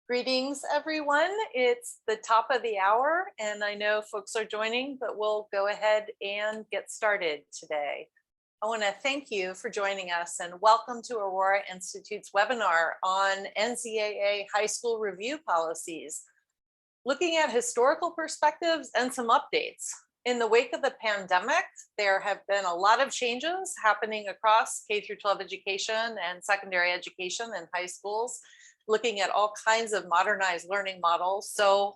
Greetings, everyone. It's the top of the hour, and I know folks are joining, but we'll go ahead and get started today. I want to thank you for joining us and welcome to Aurora Institute's webinar on NCAA high school review policies, looking at historical perspectives and some updates. In the wake of the pandemic, there have been a lot of changes happening across K-12 education and secondary education in high schools, looking at all kinds of modernized learning models. So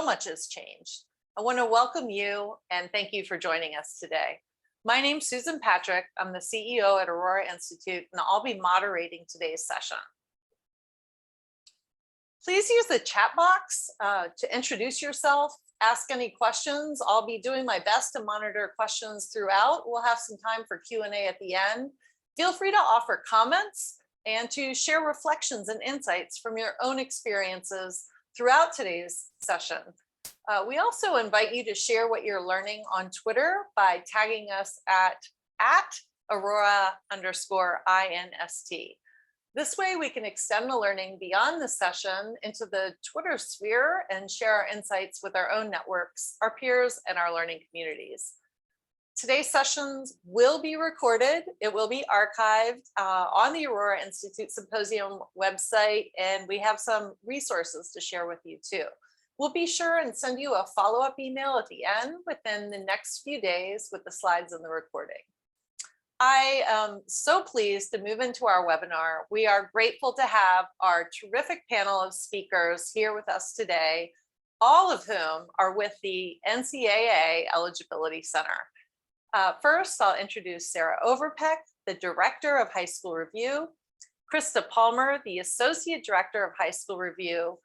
much has changed. I want to welcome you and thank you for joining us today. My name's Susan Patrick. I'm the CEO at Aurora Institute, and I'll be moderating today's session. Please use the chat box to introduce yourself, ask any questions. I'll be doing my best to monitor questions throughout. We'll have some time for Q&A at the end. Feel free to offer comments and to share reflections and insights from your own experiences throughout today's session. We also invite you to share what you're learning on Twitter by tagging us at Aurora_INST. This way we can extend the learning beyond the session into the Twitter sphere and share our insights with our own networks, our peers, and our learning communities. Today's sessions will be recorded. It will be archived on the Aurora Institute Symposium website, and we have some resources to share with you too. We'll be sure and send you a follow-up email at the end within the next few days with the slides and the recording. I am so pleased to move into our webinar. We are grateful to have our terrific panel of speakers here with us today, all of whom are with the NCAA Eligibility Center. First, I'll introduce Sarah Overpeck, the Director of High School Review, Krista Palmer, the Associate Director of High School Review,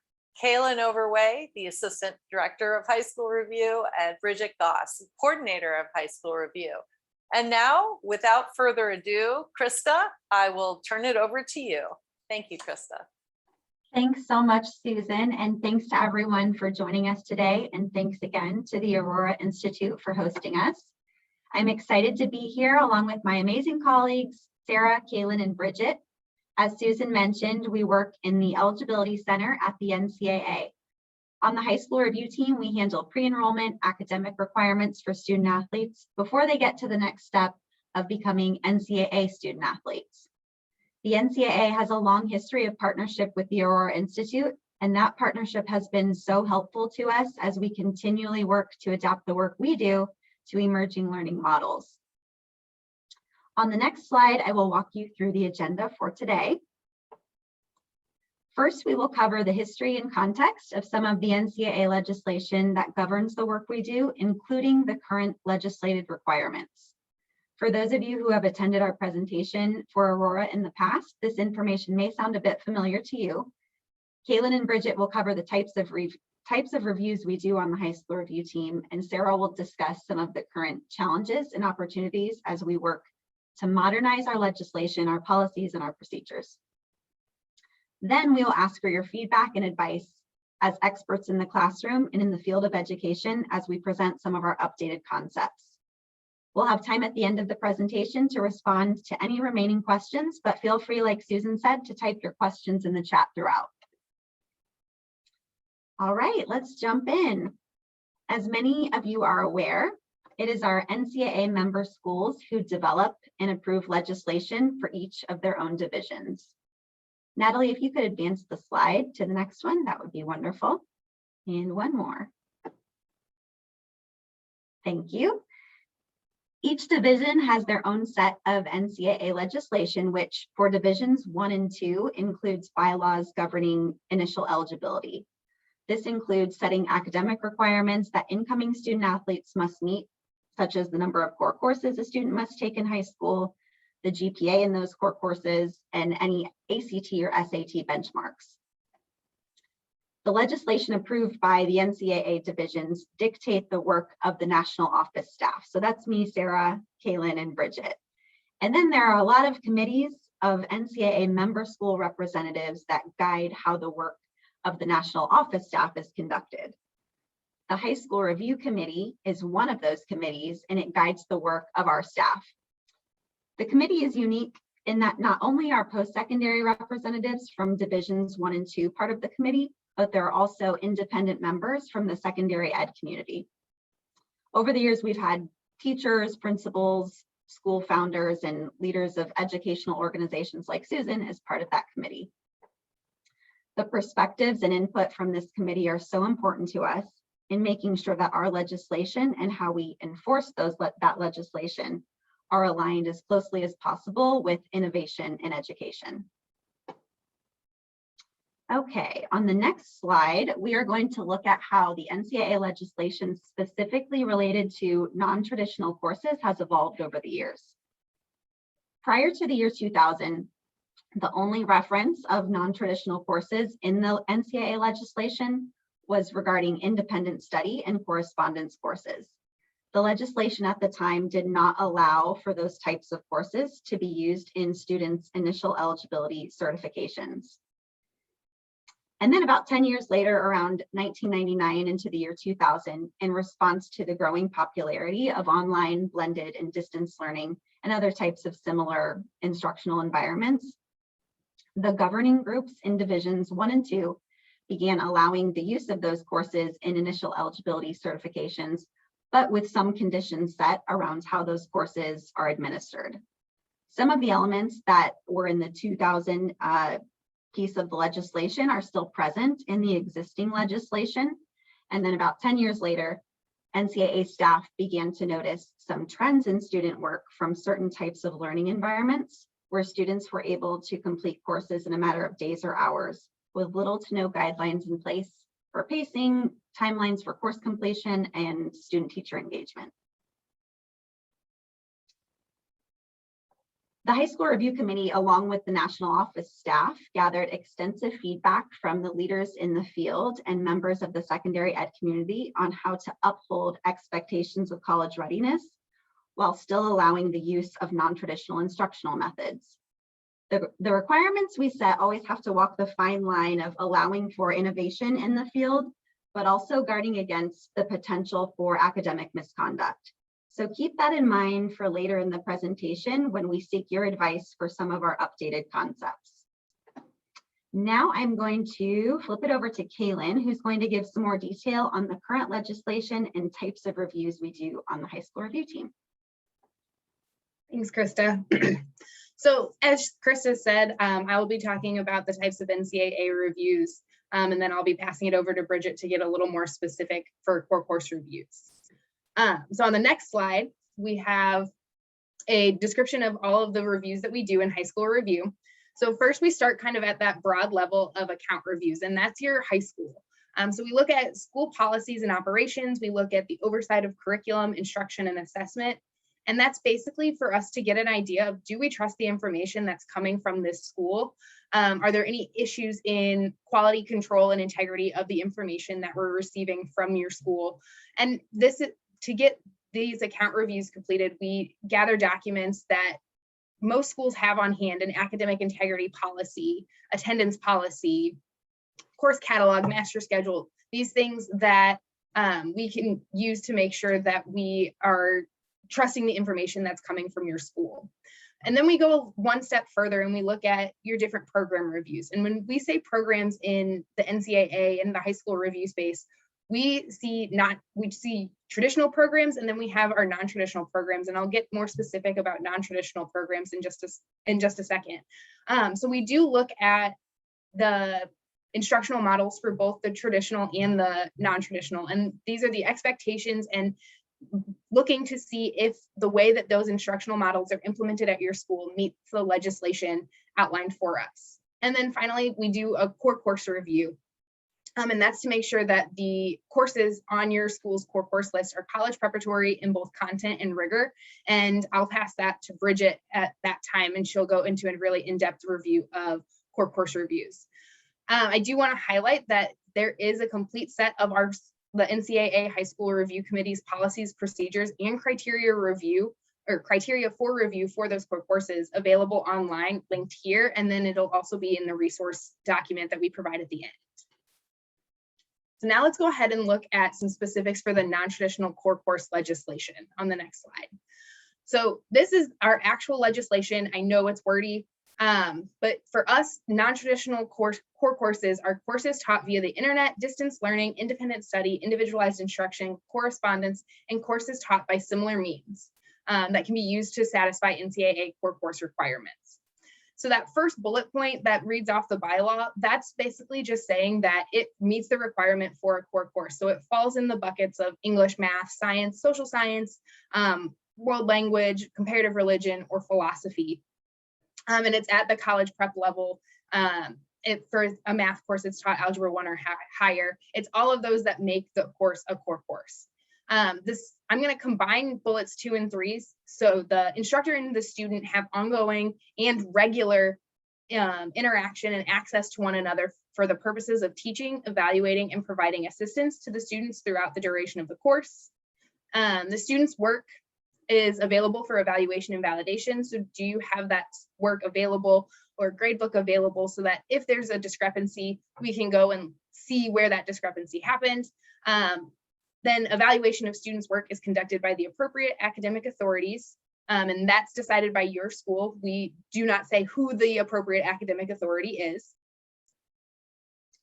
Kaylin Overway, the Assistant Director of High School Review, and Bridget Goss, Coordinator of High School Review. And now, without further ado, Krista, I will turn it over to you. Thank you, Krista. Thanks so much, Susan, and thanks to everyone for joining us today. And thanks again to the Aurora Institute for hosting us. I'm excited to be here along with my amazing colleagues, Sarah, Kaylin, and Bridget. As Susan mentioned, we work in the Eligibility Center at the NCAA. On the high school review team, we handle pre-enrollment academic requirements for student athletes before they get to the next step of becoming NCAA student athletes. The NCAA has a long history of partnership with the Aurora Institute, and that partnership has been so helpful to us as we continually work to adapt the work we do to emerging learning models. On the next slide, I will walk you through the agenda for today. First, we will cover the history and context of some of the NCAA legislation that governs the work we do, including the current legislative requirements. For those of you who have attended our presentation for Aurora in the past, this information may sound a bit familiar to you. Kaylin and Bridget will cover the types of reviews we do on the high school review team, and Sarah will discuss some of the current challenges and opportunities as we work to modernize our legislation, our policies, and our procedures. Then we will ask for your feedback and advice as experts in the classroom and in the field of education as we present some of our updated concepts. We'll have time at the end of the presentation to respond to any remaining questions, but feel free, like Susan said, to type your questions in the chat throughout. All right, let's jump in. As many of you are aware, it is our NCAA member schools who develop and approve legislation for each of their own divisions. Natalie, if you could advance the slide to the next one, that would be wonderful. And one more. Thank you. Each division has their own set of NCAA legislation, which for divisions 1 and 2 includes bylaws governing initial eligibility. This includes setting academic requirements that incoming student athletes must meet, such as the number of core courses a student must take in high school, the GPA in those core courses, and any ACT or SAT benchmarks. The legislation approved by the NCAA divisions dictate the work of the national office staff. So that's me, Sarah, Kaylin, and Bridget. And then there are a lot of committees of NCAA member school representatives that guide how the work of the national office staff is conducted. The High School Review Committee is one of those committees, and it guides the work of our staff. The committee is unique in that not only are post-secondary representatives from divisions 1 and 2 part of the committee, but there are also independent members from the secondary ed community. Over the years, we've had teachers, principals, school founders, and leaders of educational organizations like Susan as part of that committee. The perspectives and input from this committee are so important to us in making sure that our legislation and how we enforce that legislation are aligned as closely as possible with innovation in education. Okay, on the next slide, we are going to look at how the NCAA legislation specifically related to non-traditional courses has evolved over the years. Prior to the year 2000, the only reference of non-traditional courses in the NCAA legislation was regarding independent study and correspondence courses. The legislation at the time did not allow for those types of courses to be used in students' initial eligibility certifications. And then about 10 years later, around 1999 into the year 2000, in response to the growing popularity of online, blended, and distance learning and other types of similar instructional environments, the governing groups in divisions 1 and 2 began allowing the use of those courses in initial eligibility certifications, but with some conditions set around how those courses are administered. Some of the elements that were in the 2000 piece of the legislation are still present in the existing legislation. And then about 10 years later, NCAA staff began to notice some trends in student work from certain types of learning environments where students were able to complete courses in a matter of days or hours with little to no guidelines in place for pacing, timelines for course completion, and student-teacher engagement. The High School Review Committee, along with the National Office staff, gathered extensive feedback from the leaders in the field and members of the secondary ed community on how to uphold expectations of college readiness while still allowing the use of non-traditional instructional methods. The requirements we set always have to walk the fine line of allowing for innovation in the field, but also guarding against the potential for academic misconduct. So keep that in mind for later in the presentation when we seek your advice for some of our updated concepts. Now I'm going to flip it over to Kaylin, who's going to give some more detail on the current legislation and types of reviews we do on the high school review team. Thanks, Krista. So as Krista said, I will be talking about the types of NCAA reviews, and then I'll be passing it over to Bridget to get a little more specific for core course reviews. So on the next slide, we have a description of all of the reviews that we do in high school review. So first we start kind of at that broad level of account reviews, and that's your high school. So we look at school policies and operations, we look at the oversight of curriculum, instruction, and assessment. And that's basically for us to get an idea of, do we trust the information that's coming from this school? Are there any issues in quality control and integrity of the information that we're receiving from your school? And this is to get these account reviews completed, we gather documents that most schools have on hand: an academic integrity policy, attendance policy, course catalog, master schedule, these things that we can use to make sure that we are trusting the information that's coming from your school. And then we go one step further and we look at your different program reviews. And when we say programs in the NCAA and the high school review space, we see traditional programs, and then we have our non-traditional programs. And I'll get more specific about non-traditional programs in just a second. So we do look at the instructional models for both the traditional and the non-traditional. And these are the expectations and looking to see if the way that those instructional models are implemented at your school meets the legislation outlined for us. And then finally, we do a core course review. And that's to make sure that the courses on your school's core course list are college preparatory in both content and rigor. And I'll pass that to Bridget at that time, and she'll go into a really in-depth review of core course reviews. I do want to highlight that there is a complete set of the NCAA High School Review Committee's policies, procedures, and criteria for review for those core courses available online, linked here, and then it'll also be in the resource document that we provide at the end. So now let's go ahead and look at some specifics for the non-traditional core course legislation on the next slide. So this is our actual legislation. I know it's wordy, but for us, non-traditional core courses are courses taught via the internet, distance learning, independent study, individualized instruction, correspondence, and courses taught by similar means that can be used to satisfy NCAA core course requirements. So that first bullet point that reads off the bylaw, that's basically just saying that it meets the requirement for a core course. So it falls in the buckets of English, math, science, social science, world language, comparative religion, or philosophy. And it's at the college prep level. For a math course, it's taught Algebra 1 or higher. It's all of those that make the course a core course. I'm going to combine bullets 2 and 3. So the instructor and the student have ongoing and regular interaction and access to one another for the purposes of teaching, evaluating, and providing assistance to the students throughout the duration of the course. The student's work is available for evaluation and validation. So do you have that work available or gradebook available so that if there's a discrepancy, we can go and see where that discrepancy happened. Then evaluation of students' work is conducted by the appropriate academic authorities, and that's decided by your school. We do not say who the appropriate academic authority is.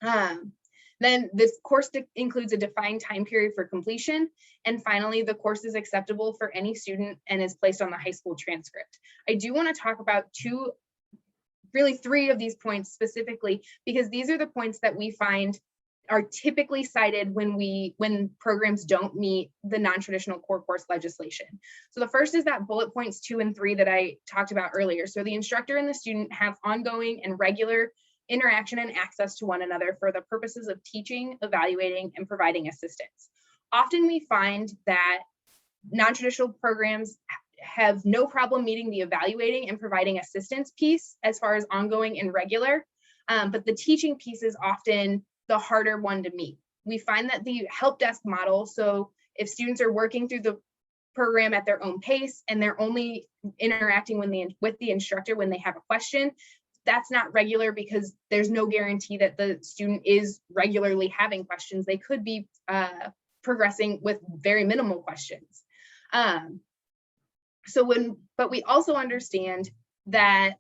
Then this course includes a defined time period for completion. And finally, the course is acceptable for any student and is placed on the high school transcript. I do want to talk about really three of these points specifically, because these are the points that we find are typically cited when programs don't meet the non-traditional core course legislation. So the first is that bullet points 2 and 3 that I talked about earlier. So the instructor and the student have ongoing and regular interaction and access to one another for the purposes of teaching, evaluating, and providing assistance. Often we find that non-traditional programs have no problem meeting the evaluating and providing assistance piece as far as ongoing and regular, but the teaching piece is often the harder one to meet. We find that the help desk model, so if students are working through the program at their own pace and they're only interacting with the instructor when they have a question, that's not regular because there's no guarantee that the student is regularly having questions. They could be progressing with very minimal questions. But we also understand that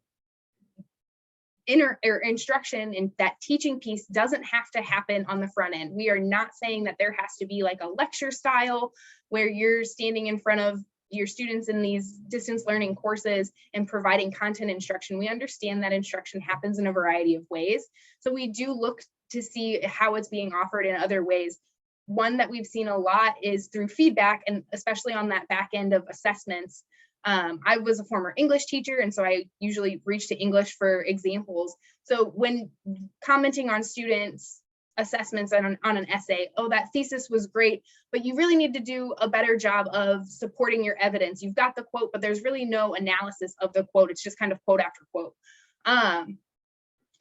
instruction and that teaching piece doesn't have to happen on the front end. We are not saying that there has to be like a lecture style where you're standing in front of your students in these distance learning courses and providing content instruction. We understand that instruction happens in a variety of ways. So we do look to see how it's being offered in other ways. One that we've seen a lot is through feedback, and especially on that back end of assessments. I was a former English teacher, and so I usually reach to English for examples. So when commenting on students' assessments on an essay, oh, that thesis was great, but you really need to do a better job of supporting your evidence. You've got the quote, but there's really no analysis of the quote. It's just kind of quote after quote.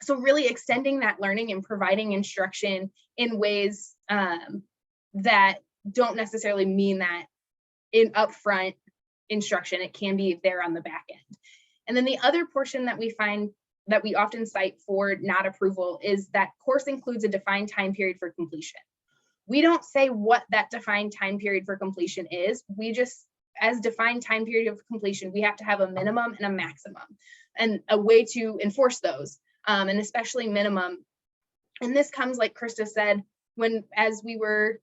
So really extending that learning and providing instruction in ways that don't necessarily mean that in upfront instruction, it can be there on the back end. And then the other portion that we find that we often cite for not approval is that course includes a defined time period for completion. We don't say what that defined time period for completion is. We just, as defined time period of completion, we have to have a minimum and a maximum and a way to enforce those, and especially minimum. And this comes, like Krista said, as we were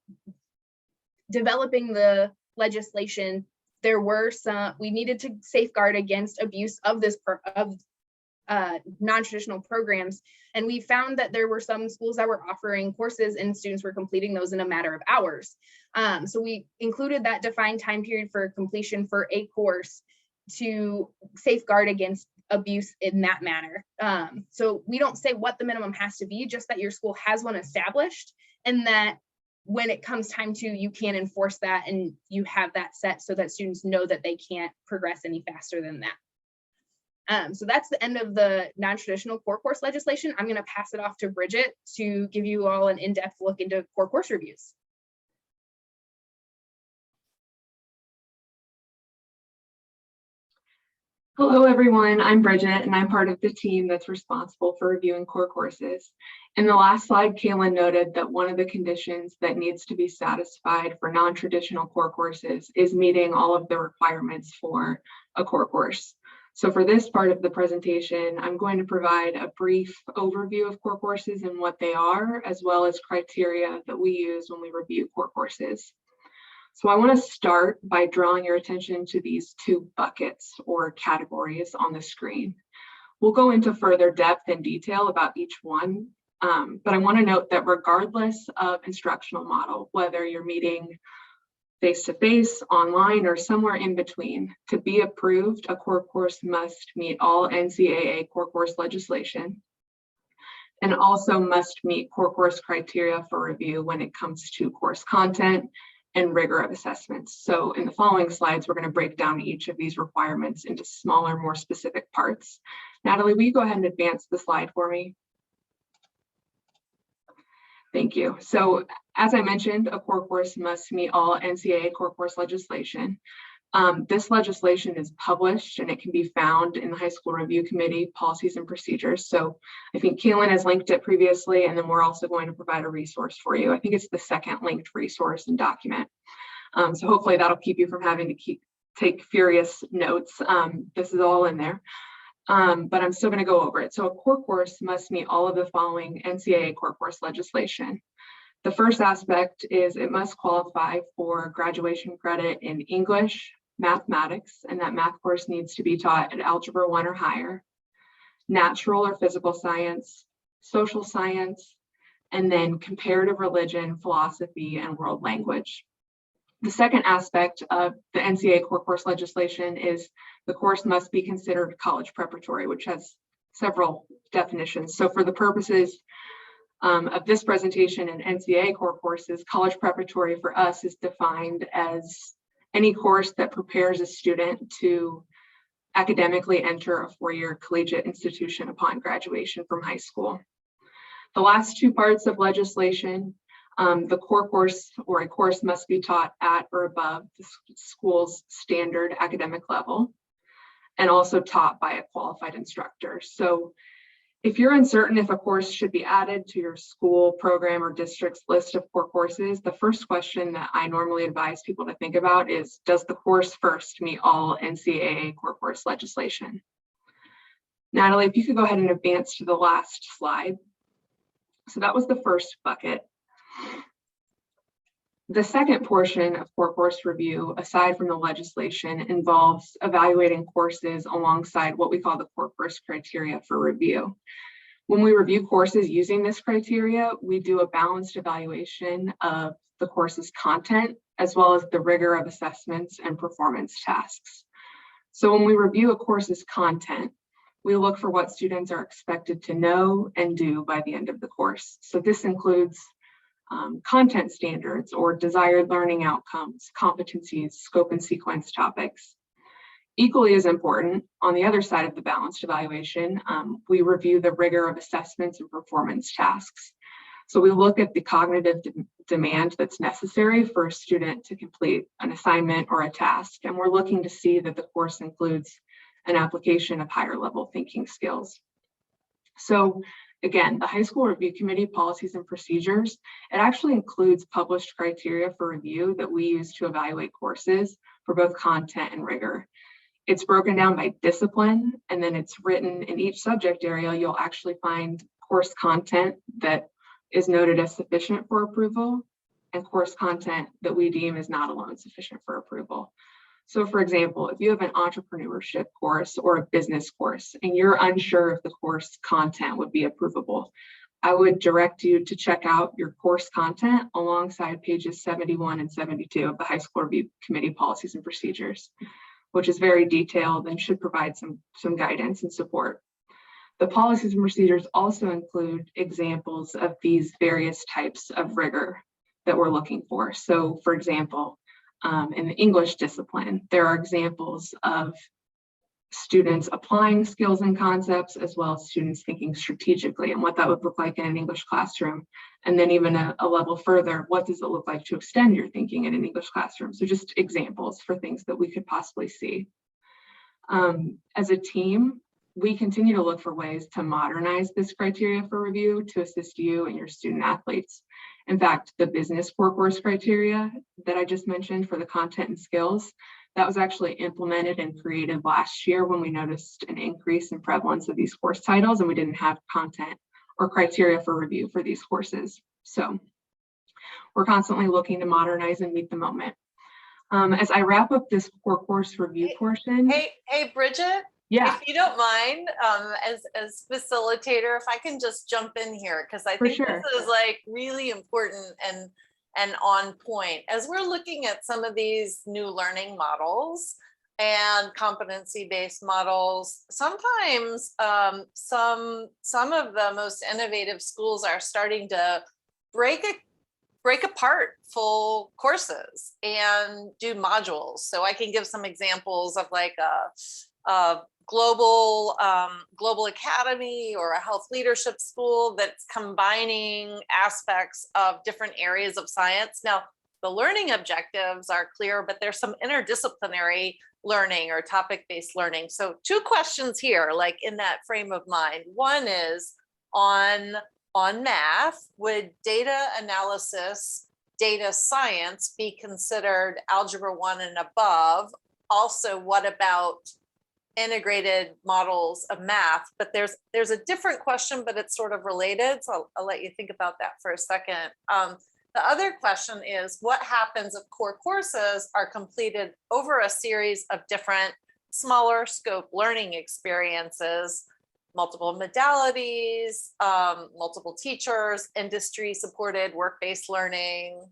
developing the legislation, we needed to safeguard against abuse of non-traditional programs. And we found that there were some schools that were offering courses and students were completing those in a matter of hours. So we included that defined time period for completion for a course to safeguard against abuse in that manner. So we don't say what the minimum has to be, just that your school has one established, and that when it comes time to, you can enforce that and you have that set so that students know that they can't progress any faster than that. So that's the end of the non-traditional core course legislation. I'm going to pass it off to Bridget to give you all an in-depth look into core course reviews. Hello, everyone. I'm Bridget, and I'm part of the team that's responsible for reviewing core courses. In the last slide, Kaylin noted that one of the conditions that needs to be satisfied for non-traditional core courses is meeting all of the requirements for a core course. So for this part of the presentation, I'm going to provide a brief overview of core courses and what they are, as well as criteria that we use when we review core courses. So I want to start by drawing your attention to these two buckets or categories on the screen. We'll go into further depth and detail about each one, but I want to note that regardless of instructional model, whether you're meeting face-to-face, online, or somewhere in between, to be approved, a core course must meet all NCAA core course legislation and also must meet core course criteria for review when it comes to course content and rigor of assessments. So in the following slides, we're going to break down each of these requirements into smaller, more specific parts. Natalie, will you go ahead and advance the slide for me? Thank you. So as I mentioned, a core course must meet all NCAA core course legislation. This legislation is published and it can be found in the High School Review Committee policies and procedures. So I think Kaylin has linked it previously, and then we're also going to provide a resource for you. I think it's the second linked resource and document. So hopefully that'll keep you from having to take furious notes. This is all in there, but I'm still going to go over it. So a core course must meet all of the following NCAA core course legislation. The first aspect is it must qualify for graduation credit in English, mathematics, and that math course needs to be taught at Algebra 1 or higher, natural or physical science, social science, and then comparative religion, philosophy, and world language. The second aspect of the NCAA core course legislation is the course must be considered college preparatory, which has several definitions. So for the purposes of this presentation and NCAA core courses, college preparatory for us is defined as any course that prepares a student to academically enter a four-year collegiate institution upon graduation from high school. The last two parts of legislation, the core course or a course must be taught at or above the school's standard academic level and also taught by a qualified instructor. So if you're uncertain if a course should be added to your school, program, or district's list of core courses, the first question that I normally advise people to think about is, does the course first meet all NCAA core course legislation? Natalie, if you could go ahead and advance to the last slide. So that was the first bucket. The second portion of core course review, aside from the legislation, involves evaluating courses alongside what we call the core course criteria for review. When we review courses using this criteria, we do a balanced evaluation of the course's content, as well as the rigor of assessments and performance tasks. So when we review a course's content, we look for what students are expected to know and do by the end of the course. So this includes content standards or desired learning outcomes, competencies, scope and sequence topics. Equally as important, on the other side of the balanced evaluation, we review the rigor of assessments and performance tasks. So we look at the cognitive demand that's necessary for a student to complete an assignment or a task, and we're looking to see that the course includes an application of higher level thinking skills. So again, the High School Review Committee policies and procedures, it actually includes published criteria for review that we use to evaluate courses for both content and rigor. It's broken down by discipline, and then it's written in each subject area. You'll actually find course content that is noted as sufficient for approval and course content that we deem is not alone sufficient for approval. So for example, if you have an entrepreneurship course or a business course and you're unsure if the course content would be approvable, I would direct you to check out your course content alongside pages 71 and 72 of the High School Review Committee policies and procedures, which is very detailed and should provide some guidance and support. The policies and procedures also include examples of these various types of rigor that we're looking for. So for example, in the English discipline, there are examples of students applying skills and concepts, as well as students thinking strategically and what that would look like in an English classroom. And then even a level further, what does it look like to extend your thinking in an English classroom? So just examples for things that we could possibly see. As a team, we continue to look for ways to modernize this criteria for review to assist you and your student athletes. In fact, the business core course criteria that I just mentioned for the content and skills, that was actually implemented and created last year when we noticed an increase in prevalence of these course titles and we didn't have content or criteria for review for these courses. So we're constantly looking to modernize and meet the moment. As I wrap up this core course review portion. Hey, Bridget. Yeah. If you don't mind, as facilitator, if I can just jump in here, because I think sure. this is like really important and on point. As we're looking at some of these new learning models and competency-based models, sometimes some of the most innovative schools are starting to break apart full courses and do modules. So I can give some examples of like a global academy or a health leadership school that's combining aspects of different areas of science. Now, the learning objectives are clear, but there's some interdisciplinary learning or topic-based learning. So 2 questions here, like in that frame of mind. One is on math, would data analysis, data science be considered algebra 1 and above? Also, what about integrated models of math? But there's a different question, but it's sort of related. So I'll let you think about that for a second. The other question is, what happens if core courses are completed over a series of different smaller scope learning experiences, multiple modalities, multiple teachers, industry supported work-based learning,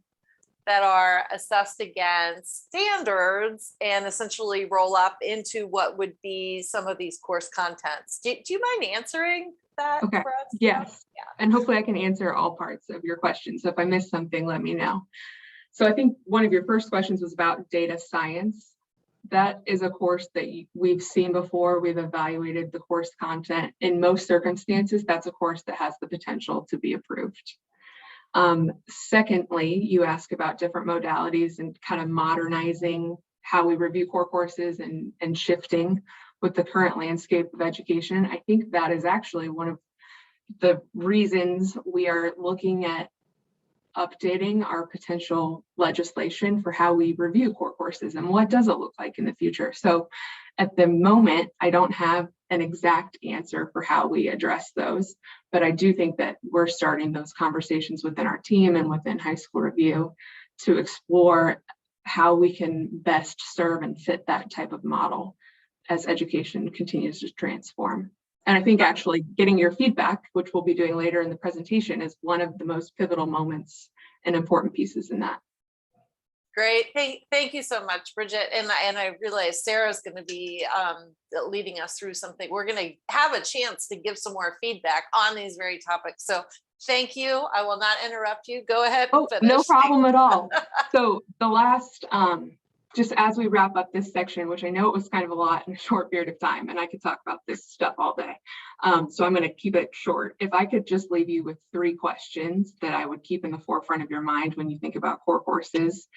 that are assessed against standards and essentially roll up into what would be some of these course contents. Do you mind answering that Okay. for us? Yes. Yeah. And hopefully I can answer all parts of your question. So if I missed something, let me know. So I think one of your first questions was about data science. That is a course that we've seen before. We've evaluated the course content. In most circumstances, that's a course that has the potential to be approved. Secondly, you ask about different modalities and kind of modernizing how we review core courses and shifting with the current landscape of education. I think that is actually one of the reasons we are looking at updating our potential legislation for how we review core courses and what does it look like in the future. So at the moment, I don't have an exact answer for how we address those, but I do think that we're starting those conversations within our team and within high school review to explore how we can best serve and fit that type of model as education continues to transform. And I think actually getting your feedback, which we'll be doing later in the presentation, is one of the most pivotal moments and important pieces in that. Great. Thank you so much, Bridget. And I realize Sarah's going to be leading us through something. We're going to have a chance to give some more feedback on these very topics. So thank you. I will not interrupt you. Go ahead and finish. No problem at all. So the last, just as we wrap up this section, which I know it was kind of a lot in a short period of time, and I could talk about this stuff all day. So I'm going to keep it short. If I could just leave you with 3 questions that I would keep in the forefront of your mind when you think about core courses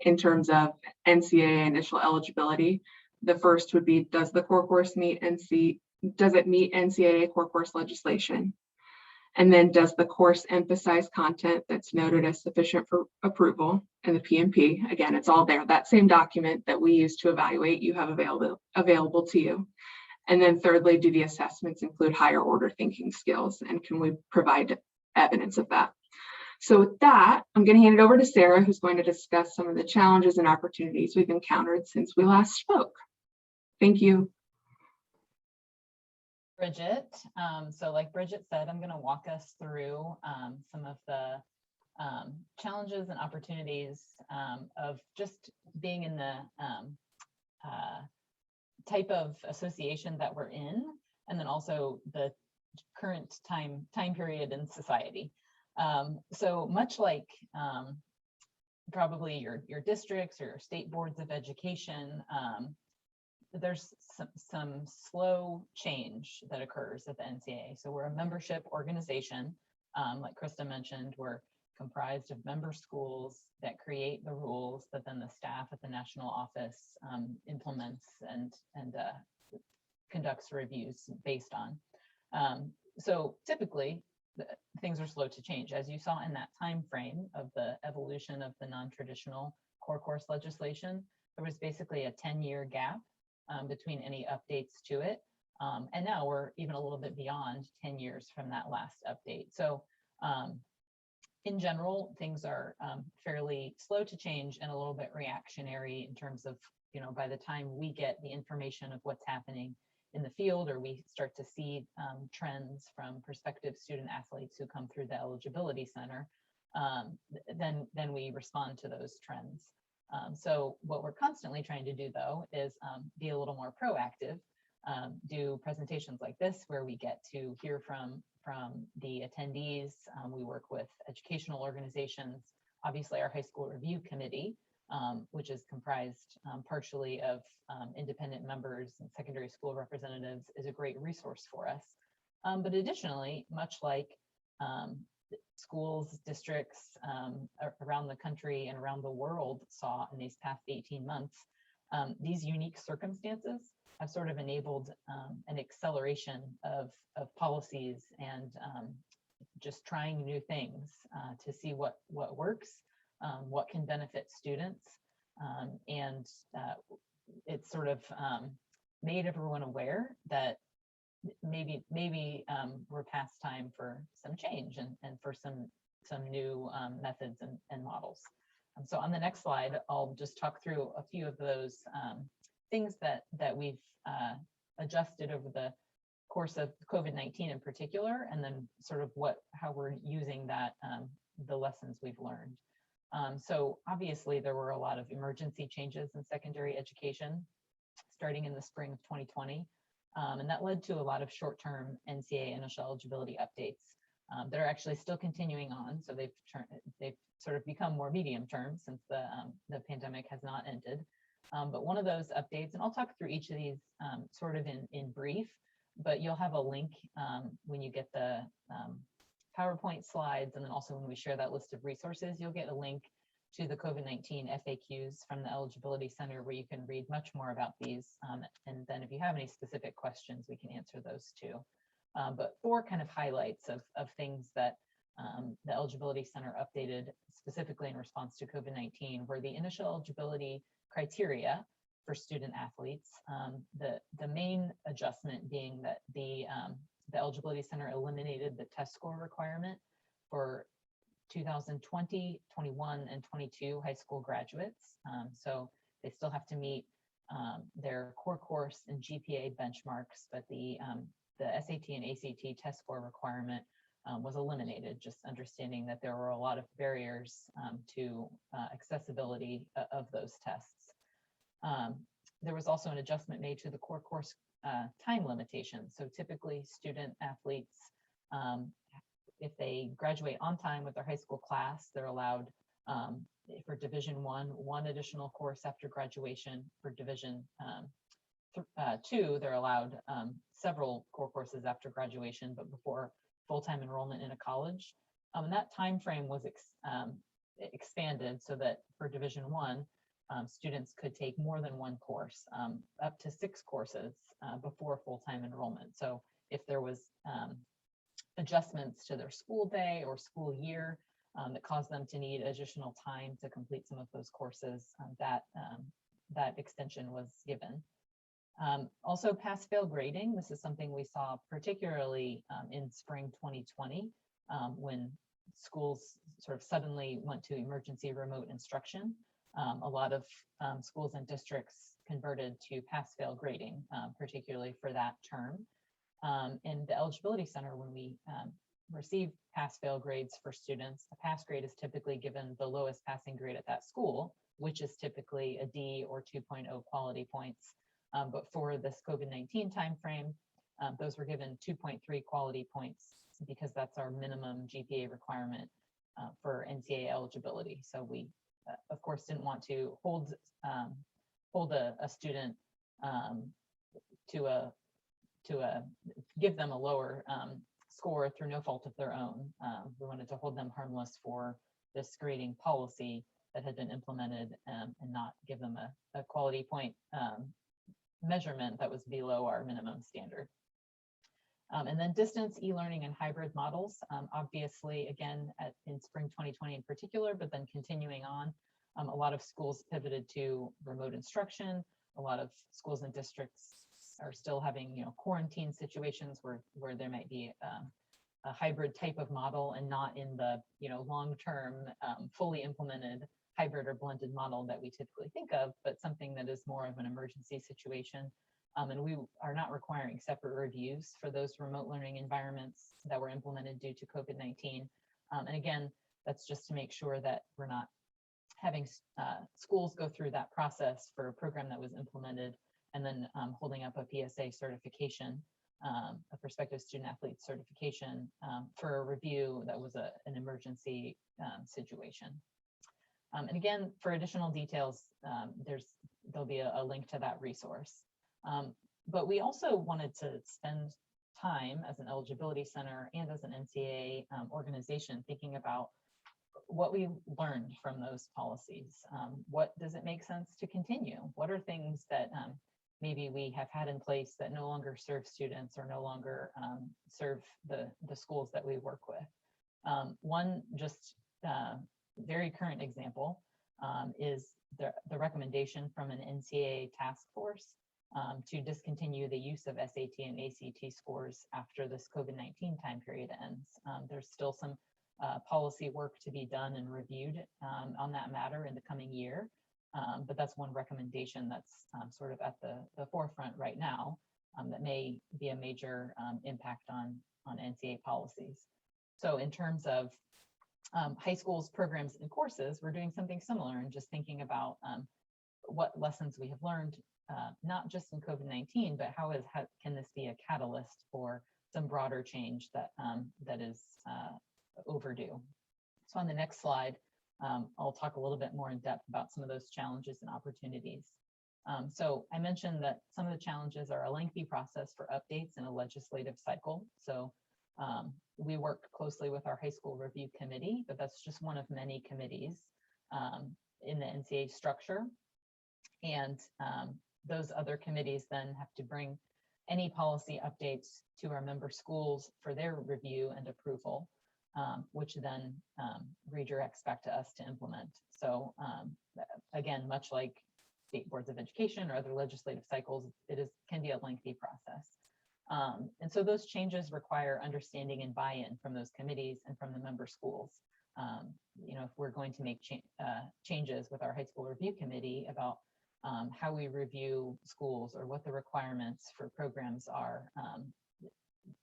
in terms of NCAA initial eligibility. The first would be, does the core course meet NCAA core course legislation? And then does the course emphasize content that's noted as sufficient for approval in the P&P? Again, it's all there. That same document that we use to evaluate, you have available to you. And then thirdly, do the assessments include higher order thinking skills? And can we provide evidence of that? So with that, I'm going to hand it over to Sarah, who's going to discuss some of the challenges and opportunities we've encountered since we last spoke. Thank you. Bridget. So like Bridget said, I'm going to walk us through some of the challenges and opportunities of just being in the type of association that we're in, and then also the current time period in society. So much like probably your districts or your state boards of education, there's some slow change that occurs at the NCAA. So we're a membership organization. Like Krista mentioned, we're comprised of member schools that create the rules that then the staff at the national office implements and conducts reviews based on. So typically, things are slow to change. As you saw in that time frame of the evolution of the non-traditional core course legislation, there was basically a 10-year gap between any updates to it. And now we're even a little bit beyond 10 years from that last update. So in general, things are fairly slow to change and a little bit reactionary in terms of, by the time we get the information of what's happening in the field, or we start to see trends from prospective student athletes who come through the Eligibility Center, then we respond to those trends. So what we're constantly trying to do, though, is be a little more proactive, do presentations like this where we get to hear from the attendees. We work with educational organizations. Obviously, our high school review committee, which is comprised partially of independent members and secondary school representatives, is a great resource for us. But additionally, much like schools, districts around the country and around the world saw in these past 18 months, these unique circumstances have sort of enabled an acceleration of policies and just trying new things to see what works, what can benefit students, and it's sort of made everyone aware that maybe we're past time for some change and for some new methods and models. So on the next slide, I'll just talk through a few of those things that we've adjusted over the course of COVID-19 in particular, and then sort of how we're using that, the lessons we've learned. So obviously there were a lot of emergency changes in secondary education starting in the spring of 2020. And that led to a lot of short-term NCAA initial eligibility updates that are actually still continuing on. So they've sort of become more medium-term since the pandemic has not ended. But one of those updates, and I'll talk through each of these sort of in brief, but you'll have a link when you get the PowerPoint slides, and then also when we share that list of resources, you'll get a link to the COVID-19 FAQs from the Eligibility Center where you can read much more about these. And then if you have any specific questions, we can answer those too. But 4 kind of highlights of things that the Eligibility Center updated specifically in response to COVID-19 were the initial eligibility criteria for student athletes. The main adjustment being that the Eligibility Center eliminated the test score requirement for 2020, 21, and 22 high school graduates. So they still have to meet their core course and GPA benchmarks, but the SAT and ACT test score requirement was eliminated, just understanding that there were a lot of barriers to accessibility of those tests. There was also an adjustment made to the core course time limitation. So typically student athletes, if they graduate on time with their high school class, they're allowed for Division I, 1 additional course after graduation. For Division II, they're allowed several core courses after graduation, but before full-time enrollment in a college. And that time frame was expanded so that for Division I, students could take more than 1 course, up to 6 courses before full-time enrollment. So if there was adjustments to their school day or school year that caused them to need additional time to complete some of those courses, that extension was given. Also, pass-fail grading. This is something we saw particularly in spring 2020 when schools sort of suddenly went to emergency remote instruction. A lot of schools and districts converted to pass-fail grading, particularly for that term. In the Eligibility Center, when we receive pass-fail grades for students, a pass grade is typically given the lowest passing grade at that school, which is typically a D or 2.0 quality points. But for this COVID-19 timeframe, those were given 2.3 quality points because that's our minimum GPA requirement for NCAA eligibility. So we, of course, didn't want to hold a student to give them a lower score through no fault of their own. We wanted to hold them harmless for this grading policy that had been implemented and not give them a quality point measurement that was below our minimum standard. And then distance e-learning and hybrid models, obviously, again, in spring 2020 in particular, but then continuing on, a lot of schools pivoted to remote instruction. A lot of schools and districts are still having, quarantine situations where there might be a hybrid type of model and not in the, long-term, fully implemented hybrid or blended model that we typically think of, but something that is more of an emergency situation. And we are not requiring separate reviews for those remote learning environments that were implemented due to COVID-19. And again, that's just to make sure that we're not having schools go through that process for a program that was implemented and then holding up a PSA certification, a prospective student athlete certification for a review that was an emergency situation. And again, for additional details, there'll be a link to that resource. But we also wanted to spend time as an eligibility center and as an NCAA organization thinking about what we learned from those policies. What does it make sense to continue? What are things that maybe we have had in place that no longer serve students or no longer serve the schools that we work with? One just very current example is the recommendation from an NCAA task force to discontinue the use of SAT and ACT scores after this COVID-19 time period ends. There's still some policy work to be done and reviewed on that matter in the coming year, but that's one recommendation that's sort of at the forefront right now that may be a major impact on NCAA policies. So in terms of high schools, programs, and courses, we're doing something similar and just thinking about what lessons we have learned, not just in COVID-19, but how can this be a catalyst for some broader change that is overdue. So on the next slide, I'll talk a little bit more in depth about some of those challenges and opportunities. So I mentioned that some of the challenges are a lengthy process for updates in a legislative cycle. So we work closely with our high school review committee, but that's just one of many committees in the NCAA structure. And those other committees then have to bring any policy updates to our member schools for their review and approval, which then redirects back to us to implement. So again, much like state boards of education or other legislative cycles, can be a lengthy process. And so those changes require understanding and buy-in from those committees and from the member schools. If we're going to make changes with our high school review committee about how we review schools or what the requirements for programs are,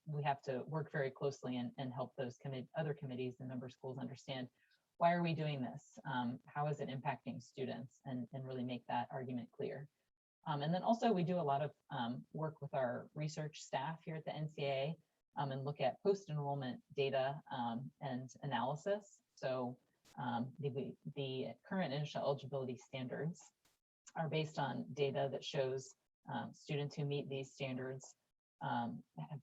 we have to work very closely and help those other committees and member schools understand, why are we doing this? How is it impacting students? And really make that argument clear. And then also we do a lot of work with our research staff here at the NCAA and look at post-enrollment data and analysis. So the current initial eligibility standards are based on data that shows students who meet these standards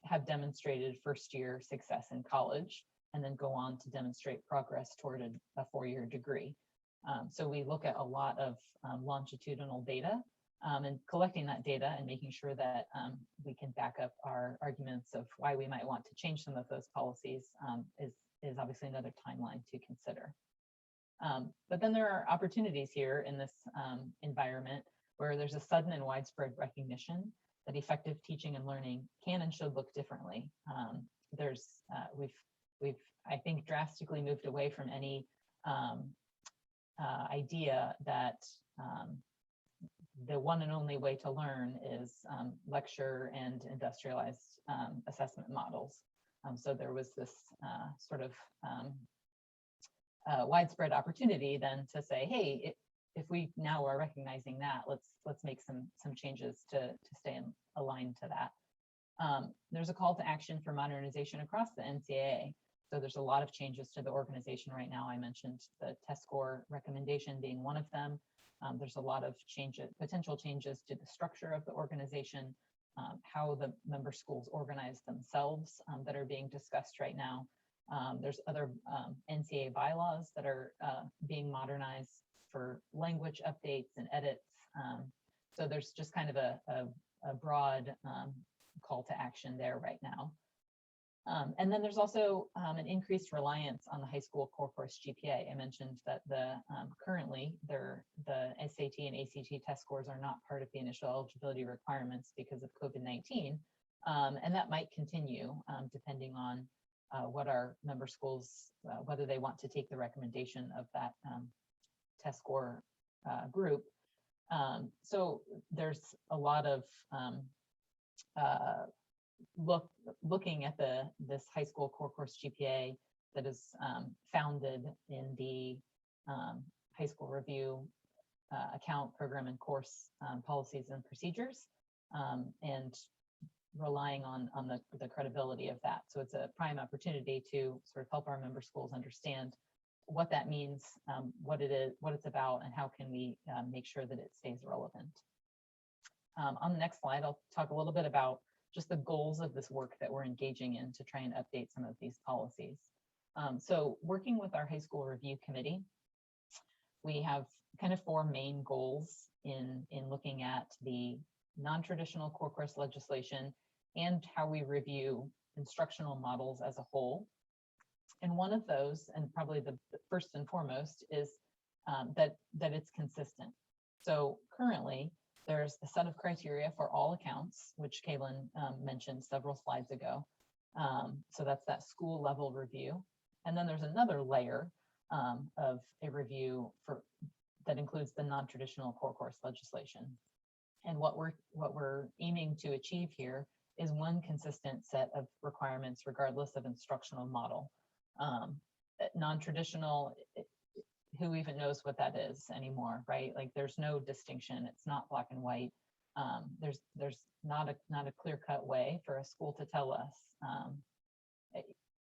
have demonstrated first-year success in college and then go on to demonstrate progress toward a four-year degree. So we look at a lot of longitudinal data and collecting that data and making sure that we can back up our arguments of why we might want to change some of those policies is obviously another timeline to consider. But then there are opportunities here in this environment where there's a sudden and widespread recognition that effective teaching and learning can and should look differently. We've I think drastically moved away from any idea that the one and only way to learn is lecture and industrialized assessment models. So there was this sort of widespread opportunity then to say, hey, if we now are recognizing that, let's make some changes to stay aligned to that. There's a call to action for modernization across the NCAA. So there's a lot of changes to the organization right now. I mentioned the test score recommendation being one of them. There's a lot of potential changes to the structure of the organization, how the member schools organize themselves that are being discussed right now. There's other NCAA bylaws that are being modernized for language updates and edits. So there's just kind of a broad call to action there right now. And then there's also an increased reliance on the high school core course GPA. I mentioned that currently the SAT and ACT test scores are not part of the initial eligibility requirements because of COVID-19. And that might continue depending on what our member schools, whether they want to take the recommendation of that test score group. So there's a lot of looking at this high school core course GPA that is founded in the high school review account program and course policies and procedures, and relying on the credibility of that. So it's a prime opportunity to sort of help our member schools understand what that means, what it is, what it's about, and how can we make sure that it stays relevant. On the next slide, I'll talk a little bit about just the goals of this work that we're engaging in to try and update some of these policies. So working with our high school review committee, we have kind of 4 main goals in looking at the non-traditional core course legislation and how we review instructional models as a whole. And one of those, and probably the first and foremost, is that it's consistent. So currently, there's a set of criteria for all accounts, which Kaylin mentioned several slides ago. So that's that school level review. And then there's another layer of a review that includes the non-traditional core course legislation. And what we're aiming to achieve here is one consistent set of requirements regardless of instructional model. Non-traditional, who even knows what that is anymore, right? Like there's no distinction. It's not black and white. There's not a clear-cut way for a school to tell us.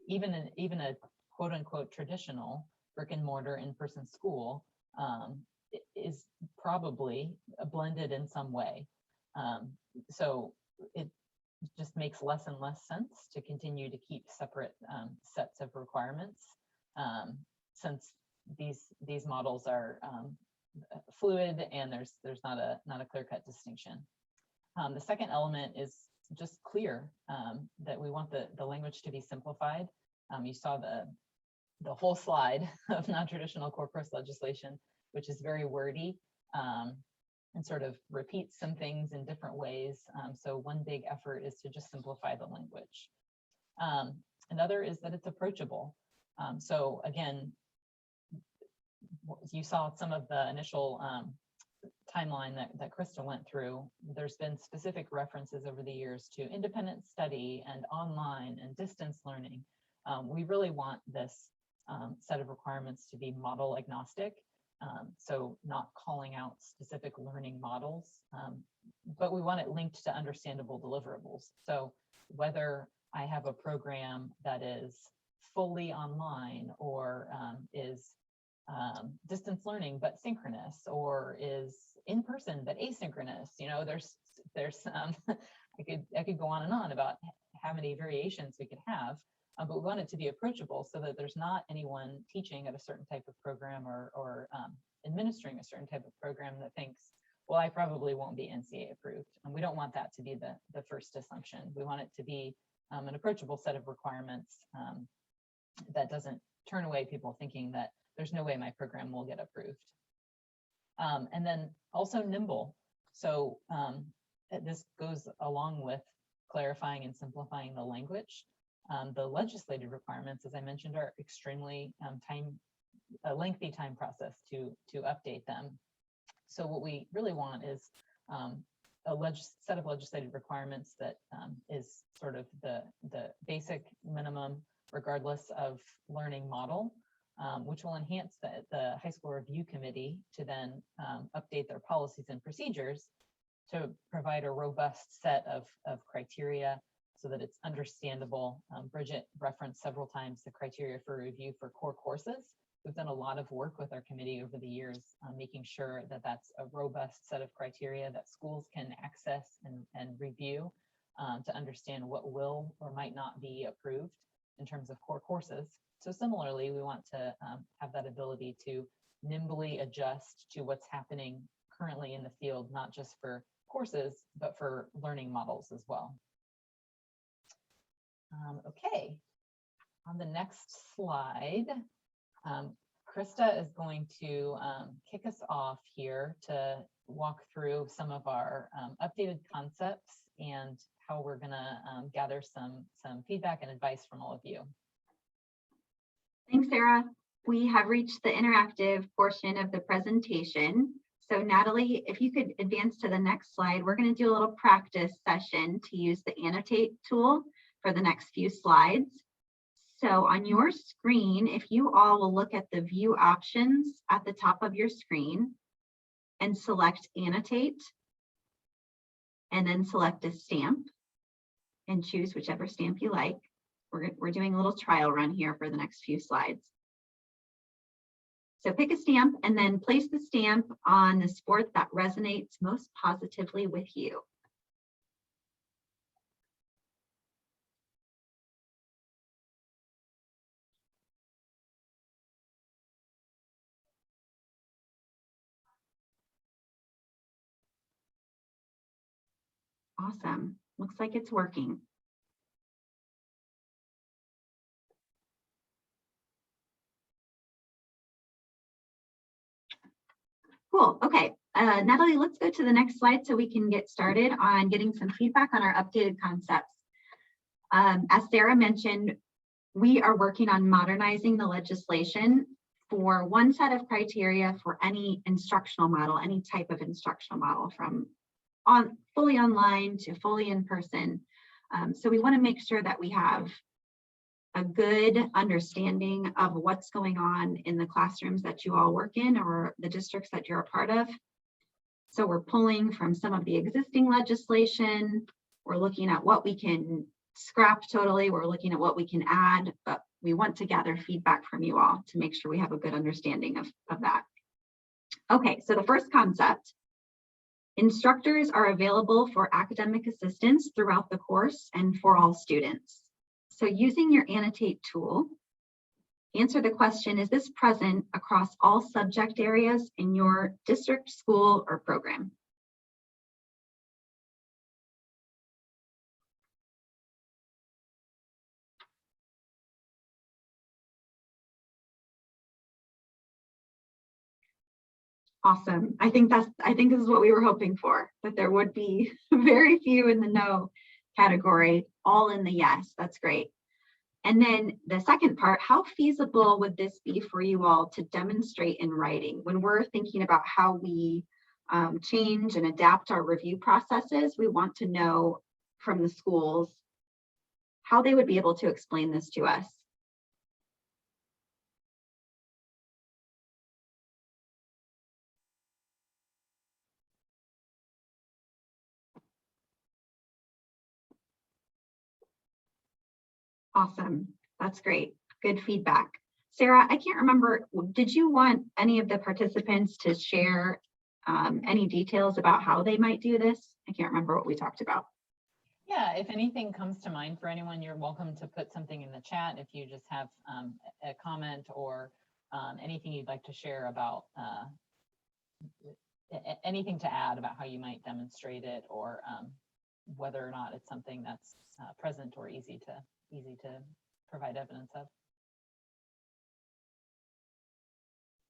Even a quote unquote traditional brick and mortar in-person school is probably blended in some way. So it just makes less and less sense to continue to keep separate sets of requirements, since these models are fluid and there's not a clear-cut distinction. The second element is just clear, that we want the language to be simplified. You saw the whole slide of non-traditional core course legislation, which is very wordy and sort of repeats some things in different ways. So one big effort is to just simplify the language. Another is that it's approachable. So again, you saw some of the initial timeline that Krista went through. There's been specific references over the years to independent study and online and distance learning. We really want this set of requirements to be model agnostic. So not calling out specific learning models, but we want it linked to understandable deliverables. So whether I have a program that is fully online or is distance learning but synchronous, or is in person but asynchronous, there's I could go on and on about how many variations we could have, but we want it to be approachable so that there's not anyone teaching at a certain type of program or administering a certain type of program that thinks, well, I probably won't be NCAA approved. And we don't want that to be the first assumption. We want it to be an approachable set of requirements that doesn't turn away people thinking that there's no way my program will get approved. And then also nimble. So this goes along with clarifying and simplifying the language. The legislative requirements, as I mentioned, are extremely a lengthy time process to update them. So what we really want is a set of legislative requirements that is sort of the basic minimum regardless of learning model, which will enhance the high school review committee to then update their policies and procedures to provide a robust set of criteria so that it's understandable. Bridget referenced several times the criteria for review for core courses. We've done a lot of work with our committee over the years, making sure that that's a robust set of criteria that schools can access and review to understand what will or might not be approved in terms of core courses. So similarly, we want to have that ability to nimbly adjust to what's happening currently in the field, not just for courses, but for learning models as well. Okay, on the next slide, Krista is going to kick us off here to walk through some of our updated concepts and how we're gonna gather some feedback and advice from all of you. Thanks, Sarah. We have reached the interactive portion of the presentation. So Natalie, if you could advance to the next slide, we're going to do a little practice session to use the Annotate tool for the next few slides. So on your screen, if you all will look at the view options at the top of your screen and select Annotate, and then select a stamp and choose whichever stamp you like. We're doing a little trial run here for the next few slides. So pick a stamp and then place the stamp on the sport that resonates most positively with you. Awesome. Looks like it's working. Cool. Okay. Natalie, let's go to the next slide so we can get started on getting some feedback on our updated concepts. As Sarah mentioned, we are working on modernizing the legislation for one set of criteria for any instructional model, any type of instructional model, from fully online to fully in person. So we want to make sure that we have a good understanding of what's going on in the classrooms that you all work in or the districts that you're a part of. So we're pulling from some of the existing legislation. We're looking at what we can scrap totally. We're looking at what we can add, but we want to gather feedback from you all to make sure we have a good understanding of that. Okay, so the first concept, instructors are available for academic assistance throughout the course and for all students. So using your Annotate tool, answer the question, is this present across all subject areas in your district, school, or program? Awesome. I think this is what we were hoping for, that there would be very few in the no category, all in the yes. That's great. And then the second part, how feasible would this be for you all to demonstrate in writing? When we're thinking about how we change and adapt our review processes, we want to know from the schools how they would be able to explain this to us. Awesome. That's great. Good feedback. Sarah, I can't remember, did you want any of the participants to share any details about how they might do this? I can't remember what we talked about. Yeah, if anything comes to mind for anyone, you're welcome to put something in the chat if you just have a comment or anything you'd like to share about anything to add about how you might demonstrate it, or whether or not it's something that's present or easy to provide evidence of.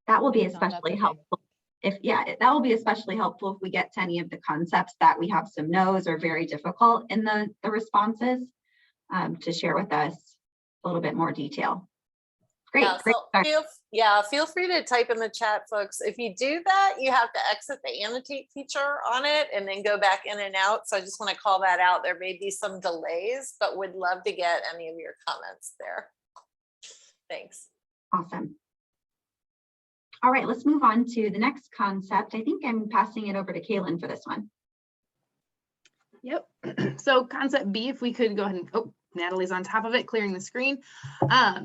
That will be especially helpful that will be especially helpful if we get to any of the concepts that we have some no's or very difficult in the responses, to share with us a little bit more detail. Great. Feel free to type in the chat, folks. If you do that, you have to exit the Annotate feature on it and then go back in and out. So I just want to call that out. There may be some delays, but would love to get any of your comments there. Thanks. Awesome. All right, let's move on to the next concept. I think I'm passing it over to Kaylin for this one. Yep. So concept B, if we could go ahead and, oh, Natalie's on top of it, clearing the screen.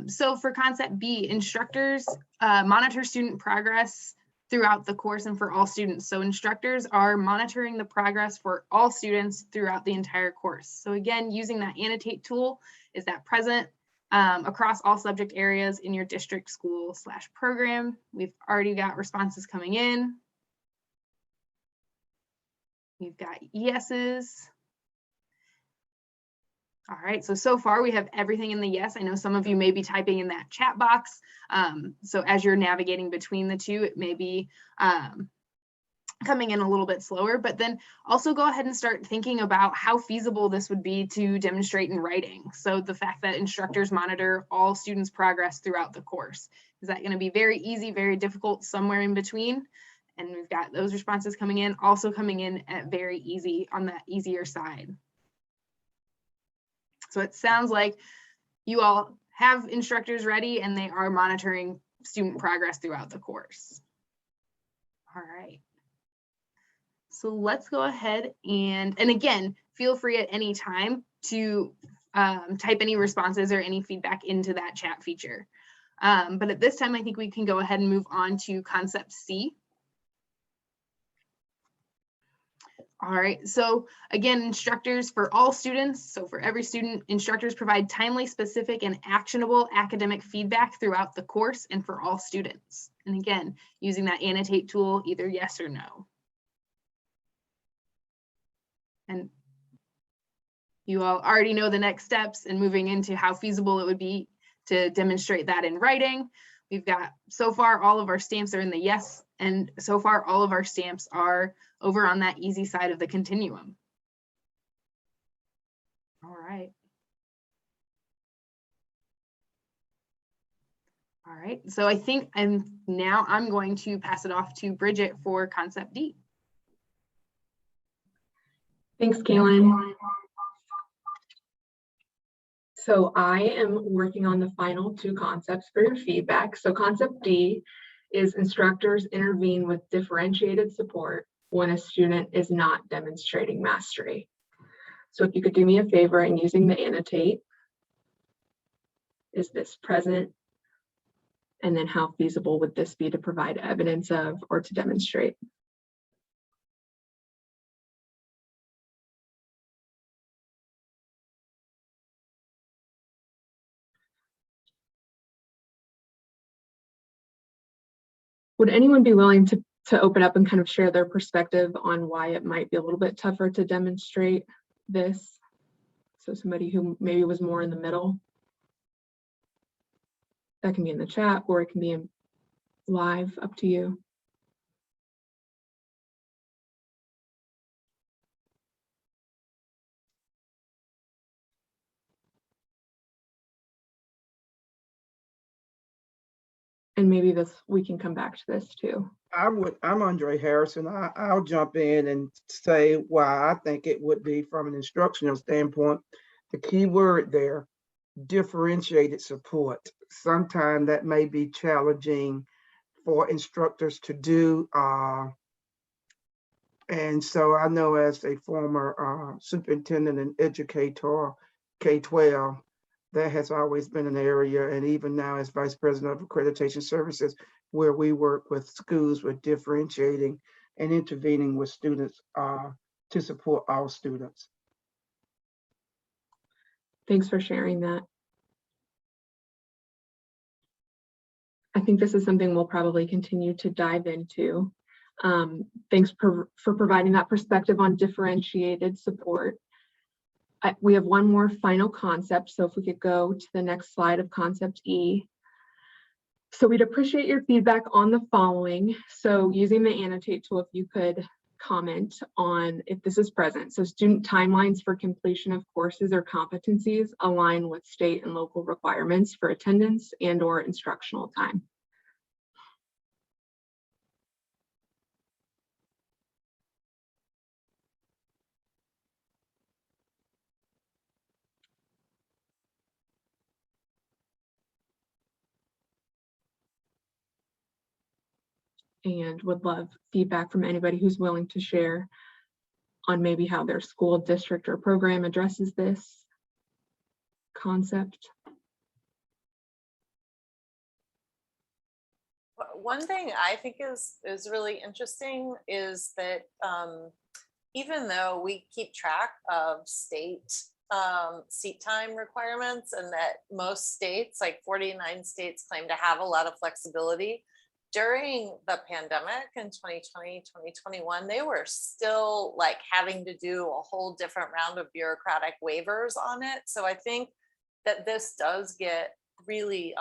So for concept B, instructors monitor student progress throughout the course and for all students. So instructors are monitoring the progress for all students throughout the entire course. So again, using that Annotate tool, is that present across all subject areas in your district, school / program. We've already got responses coming in. We've got yeses. All right, so far we have everything in the yes. I know some of you may be typing in that chat box. So as you're navigating between the two, it may be coming in a little bit slower, but then also go ahead and start thinking about how feasible this would be to demonstrate in writing. So the fact that instructors monitor all students' progress throughout the course. Is that going to be very easy, very difficult, somewhere in between? And we've got those responses coming in, also coming in at very easy, on the easier side. So it sounds like you all have instructors ready and they are monitoring student progress throughout the course. All right. So let's go ahead and again, feel free at any time to type any responses or any feedback into that chat feature. But at this time, I think we can go ahead and move on to concept C. All right, so again, instructors for all students, so for every student, instructors provide timely, specific, and actionable academic feedback throughout the course and for all students. And again, using that annotate tool, either yes or no. And you all already know the next steps and moving into how feasible it would be to demonstrate that in writing. We've got, so far, all of our stamps are in the yes, and so far, all of our stamps are over on that easy side of the continuum. All right. All right, so I think I'm going to pass it off to Bridget for concept D. Thanks, Kaylin. So I am working on the final two concepts for your feedback. So concept D is instructors intervene with differentiated support when a student is not demonstrating mastery. So if you could do me a favor in using the annotate, is this present? And then how feasible would this be to provide evidence of or to demonstrate? Would anyone be willing to open up and kind of share their perspective on why it might be a little bit tougher to demonstrate this? So somebody who maybe was more in the middle. That can be in the chat or it can be in live, up to you. And maybe we can come back to this too. I'm Andre Harrison. I'll jump in and say why I think it would be, from an instructional standpoint, the key word there, differentiated support. Sometimes that may be challenging for instructors to do. And so I know, as a former superintendent and educator, K-12, that has always been an area, and even now as Vice President of Accreditation Services, where we work with schools with differentiating and intervening with students to support all students. Thanks for sharing that. I think this is something we'll probably continue to dive into. Thanks for providing that perspective on differentiated support. We have one more final concept, so if we could go to the next slide of concept E. So we'd appreciate your feedback on the following. So using the annotate tool, if you could comment on if this is present. So student timelines for completion of courses or competencies align with state and local requirements for attendance and or instructional time. And would love feedback from anybody who's willing to share on maybe how their school, district, or program addresses this concept. One thing I think is really interesting is that even though we keep track of state seat time requirements, and that most states, like 49 states, claim to have a lot of flexibility during the pandemic in 2020, 2021, they were still like having to do a whole different round of bureaucratic waivers on it. So I think that this does get really,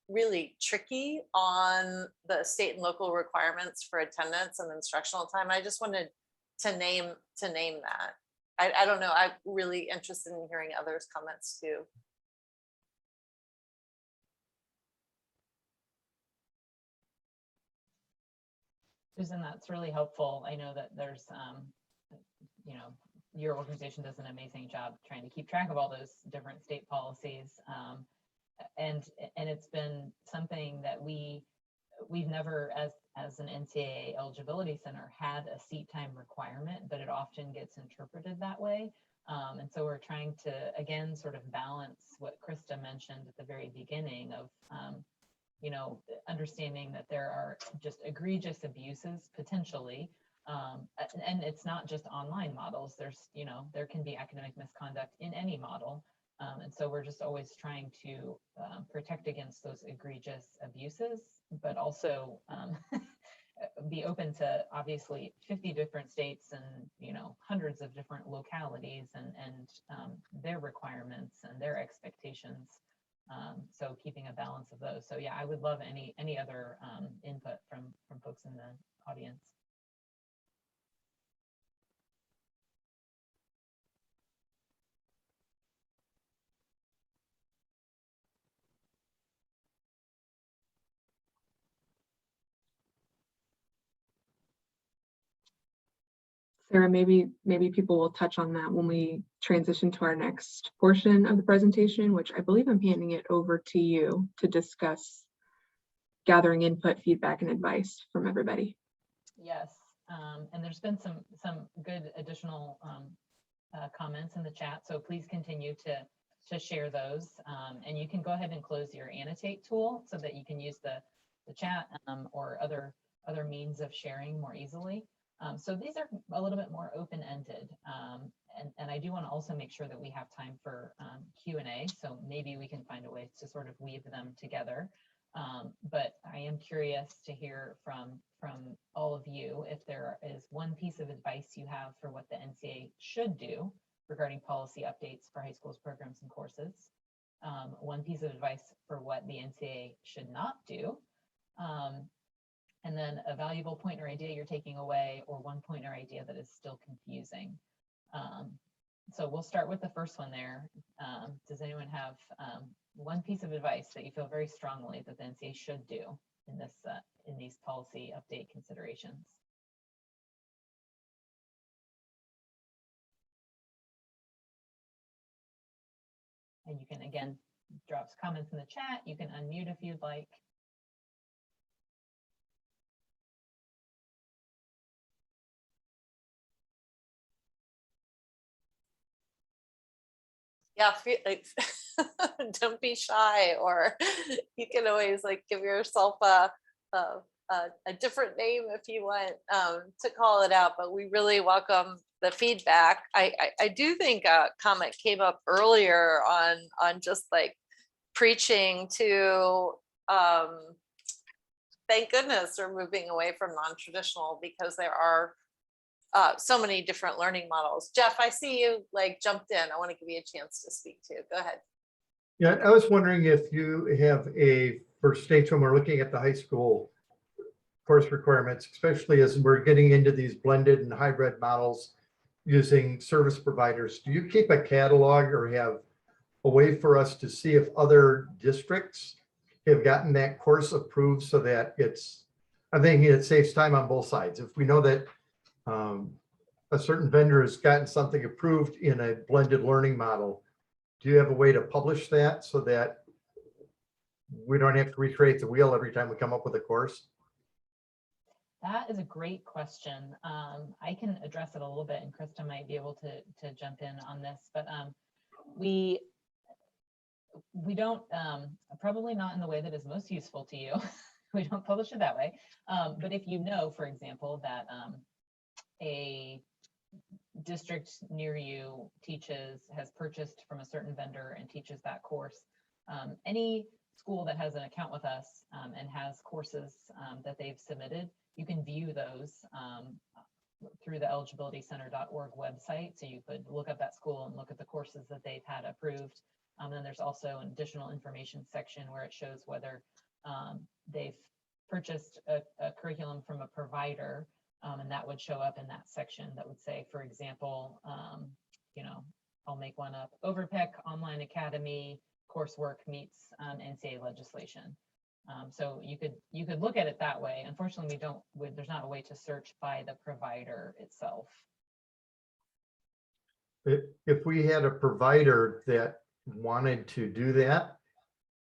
really tricky on the state and local requirements for attendance and instructional time. I just wanted to name that. I don't know. I'm really interested in hearing others' comments too. Susan, that's really helpful. I know that there's, you know, your organization does an amazing job trying to keep track of all those different state policies. And it's been something that we've never, as an NCAA eligibility center, had a seat time requirement, but it often gets interpreted that way. And so we're trying to, again, sort of balance what Krista mentioned at the very beginning of, you know, understanding that there are just egregious abuses potentially. And it's not just online models. There's, you know, there can be academic misconduct in any model. And so we're just always trying to protect against those egregious abuses, but also be open to obviously 50 different states and, you know, hundreds of different localities and their requirements and their expectations. So keeping a balance of those. So yeah, I would love any other input from folks in the audience. Sarah, maybe people will touch on that when we transition to our next portion of the presentation, which I believe I'm handing it over to you to discuss gathering input, feedback, and advice from everybody. Yes, and there's been some good additional comments in the chat, so please continue to share those. And you can go ahead and close your Annotate tool so that you can use the chat or other means of sharing more easily. So these are a little bit more open-ended, and I do want to also make sure that we have time for Q&A, so maybe we can find a way to sort of weave them together. But I am curious to hear from all of you if there is one piece of advice you have for what the NCAA should do regarding policy updates for high schools, programs, and courses. One piece of advice for what the NCAA should not do. And then a valuable point or idea you're taking away, or one point or idea that is still confusing. So we'll start with the first one there. Does anyone have one piece of advice that you feel very strongly that the NCAA should do in this in these policy update considerations? And you can, again, drop some comments in the chat. You can unmute if you'd like. Yeah, don't be shy, or you can always like give yourself a different name if you want to call it out, but we really welcome the feedback. I do think a comment came up earlier on just like preaching to thank goodness we're moving away from non-traditional, because there are so many different learning models. Jeff, I see you like jumped in. I want to give you a chance to speak too. Go ahead. Yeah, I was wondering if you have for states when we're looking at the high school course requirements, especially as we're getting into these blended and hybrid models using service providers, do you keep a catalog or have a way for us to see if other districts have gotten that course approved, so that I'm thinking it saves time on both sides. If we know that a certain vendor has gotten something approved in a blended learning model, do you have a way to publish that so that we don't have to recreate the wheel every time we come up with a course? That is a great question. I can address it a little bit, and Krista might be able to jump in on this, but we don't, probably not in the way that is most useful to you. We don't publish it that way. But if you know, for example, that a district near you has purchased from a certain vendor and teaches that course, any school that has an account with us and has courses that they've submitted, you can view those through the eligibilitycenter.org website. So you could look up that school and look at the courses that they've had approved. Then there's also an additional information section where it shows whether they've purchased a curriculum from a provider, and that would show up in that section that would say, for example, you know, I'll make one up, Overpeck Online Academy coursework meets NCAA legislation. So you could look at it that way. Unfortunately, there's not a way to search by the provider itself. If we had a provider that wanted to do that,